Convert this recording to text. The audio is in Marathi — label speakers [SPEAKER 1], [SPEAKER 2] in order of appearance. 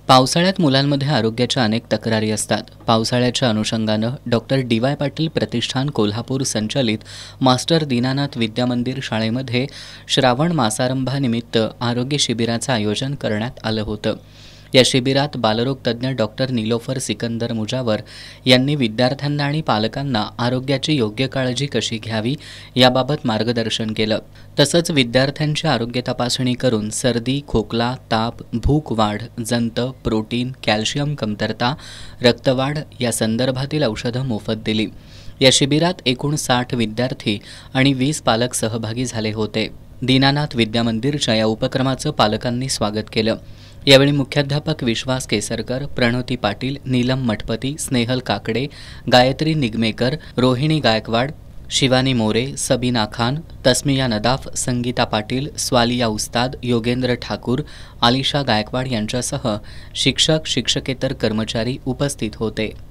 [SPEAKER 1] पावसाळ्यात मुलांमध्ये आरोग्याच्या अनेक तक्रारी असतात. पावसाळ्याच्या अनुषंगानं डॉक्टर डी.वाय. पाटील प्रतिष्ठान कोल्हापूर संचलित मास्टर दीनानाथ विद्यामंदिर शाळेमध्ये श्रावण मासारंभानिमित्त आरोग्य शिबिराचं आयोजन करण्यात आलं होतं. या शिबिरात बालरोग तज्ज्ञ डॉक्टर निलोफर सिकंदर मुजावर यांनी विद्यार्थ्यांना आणि पालकांना आरोग्याची योग्य काळजी कशी घ्यावी याबाबत मार्गदर्शन केलं. तसंच विद्यार्थ्यांची आरोग्य तपासणी करून सर्दी, खोकला, ताप, भूक वाढ, जंत, प्रोटीन, कॅल्शियम कमतरता, रक्तवाढ या संदर्भातील औषधं मोफत दिली. या शिबिरात एकूण 60 विद्यार्थी आणि 20 पालक सहभागी झाले होते. दीनानाथ विद्यामंदिरच्या या उपक्रमाचं पालकांनी स्वागत केलं. यावेळी मुख्याध्यापक विश्वास केसरकर, प्रणोती पाटील, नीलम मठपती, स्नेहल काकडे, गायत्री निगमेकर, रोहिणी गायकवाड, शिवानी मोरे, सबीना खान, तस्मिया नदाफ, संगीता पाटील, स्वालिया उस्ताद, योगेंद्र ठाकूर, आलिशा गायकवाड यांच्यासह शिक्षक, शिक्षकेतर कर्मचारी उपस्थित होते.